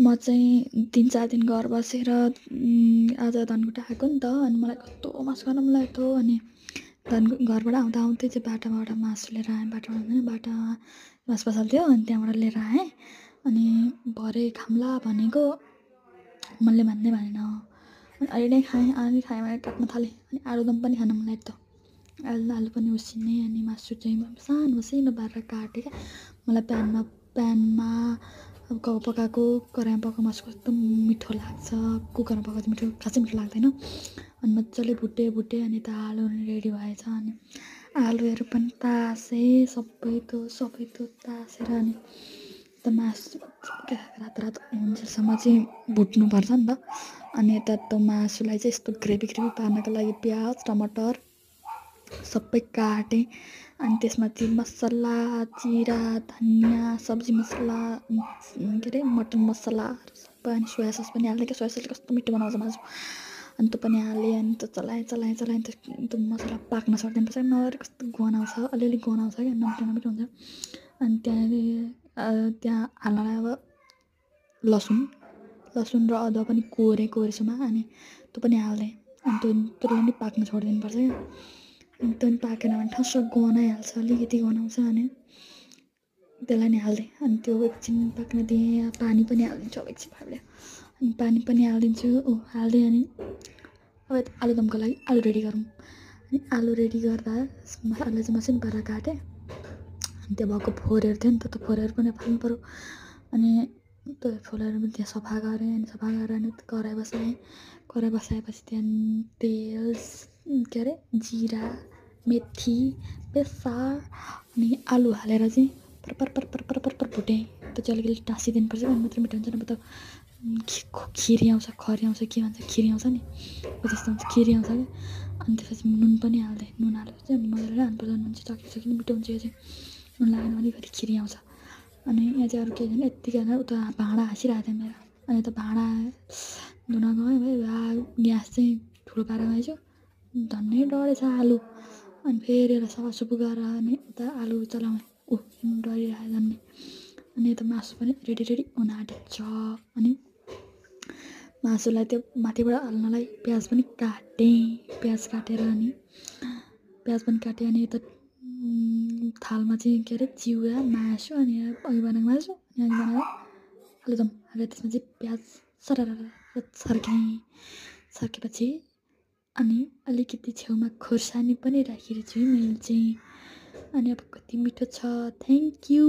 म चाहिँ 3-4 दिन घर बसेर आज धनकुटा आएको नि त। अनि मलाई कस्तो मासु खान मन लागेको थियो। अनि घरबाट आउँदा आउँदै चाहिँ बाटाबाट मासु लिएर आएँ। बाटामा मासु पसल थियो अनि त्यहाँबाट लिएर आएँ। अनि भरे खाम्ला भनेको मैले भन्दै भनेन। अनि अहिले नै खाएँ भने काट्न थालेँ। अनि आलुदम पनि खान मन लागेको थियो। आलु पनि उसिने अनि मासु चाहिँ सानो सानो पारेर काटेँ क्या। मलाई प्यानमा पकाएको कराहीमा पकाएको मासु कस्तो मिठो लाग्छ। कुकरमा पकाएको मिठो खासै मिठो लाग्दैन। अनि मजाले भुटेँ अनि त आलु रेडी भएछ। अनि आलुहरू पनि तासेँ सबै थोक तासेर अनि त मासु रातो हुन्जेलसम्म चाहिँ भुट्नुपर्छ नि त। अनि यता त्यो मासुलाई चाहिँ यस्तो ग्रेभी पार्नको लागि प्याज टमाटर सबै काटेँ। अनि त्यसमा चाहिँ मसला जिरा धनियाँ सब्जी मसला के अरे मटन मसला सबै अनि सोया सस पनि हाल्दै। सोया ससले कस्तो मिठो बनाउँछ मासु। अनि त्यो पनि हालेँ अनि त्यो चलाएँ त्यो मसला पाक्न छोडिदिनुपर्छ। नभए कस्तो गनाउँछ अलिअलि गनाउँछ क्या नमिठो हुन्छ। अनि त्यहाँ हाल्नलाई अब लसुन र अदुवा पनि कोरेसम्म अनि त्यो पनि हाल्दै। अनि त्यसलाई नि पाक्न छोडिदिनुपर्छ क्या। अनि त्यो पनि पाकेन भने ठस्स गनाइहाल्छ अलिकति गनाउँछ। अनि त्यसलाई नि हाल्दै अनि त्यो एकछिन पाक्न दिएँ। पानी पनि हालिदिन्छु अब एकछिन भए अनि पानी पनि हालिदिन्छु हाल्दै। अनि अब आलुदमको लागि आलु रेडी गरौँ। अनि आलु रेडी गर्दा आलु चाहिँ मसिनो पारेर काटेँ। अनि त्यो भएको फोरहरू थियो नि त त्यो फोरहरू पनि फाल्नु पऱ्यो। अनि त्यो फोरहरू पनि त्यहाँ सफा गरेँ। अनि सफा गरेर अनि कराही बसाएपछि त्यहाँ तेल के अरे जिरा मेथी बेसार अनि आलु हालेर चाहिँ पर भुटेँ। त्यो चाहिँ अलिकति टाँसिदिनुपर्छ अनि मात्रै मिठो हुन्छ। नभए त खिरी आउँछ खरी आउँछ के भन्छ खिरी आउँछ नि हो त्यस्तो हुन्छ खिरी आउँछ क्या। अनि त्यसपछि नुन पनि हाल्दै नुन हालेपछि अनि मजाले हाल्नुपर्छ। नुन चाहिँ सकिन मिठो हुन्छ यो चाहिँ नुन लागेन भने फेरि खिरी आउँछ। अनि यहाँ चाहिँ अरू केही छैन यत्तिकै उता भाँडा हाँसिरहेको थियो मेरो। अनि त भाँडा धुन गएँ भाइ ग्यास चाहिँ ठुलो पारेर गएछु धन्नै डढेछ आलु। अनि फेरि एउटा सफासुफ गरेर अनि उता आलु चलाएँ डढिरहेको झन्नै। अनि यता मासु पनि रेडी हुन आँटेको छ। अनि मासुलाई त्यो माथिबाट हाल्नलाई प्याज पनि काटेर अनि यता थालमा चाहिँ के अरे चिउरा मासु अनि अघि बनाएको मासु अनि अघि बनाएको आलुदम हालेर त्यसमा चाहिँ प्याज छर्केपछि अनि अलिकति छेउमा खोर्सानी पनि राखिरहेको छु मैले चाहिँ। अनि अब कति मिठो छ थ्याङ्क यू।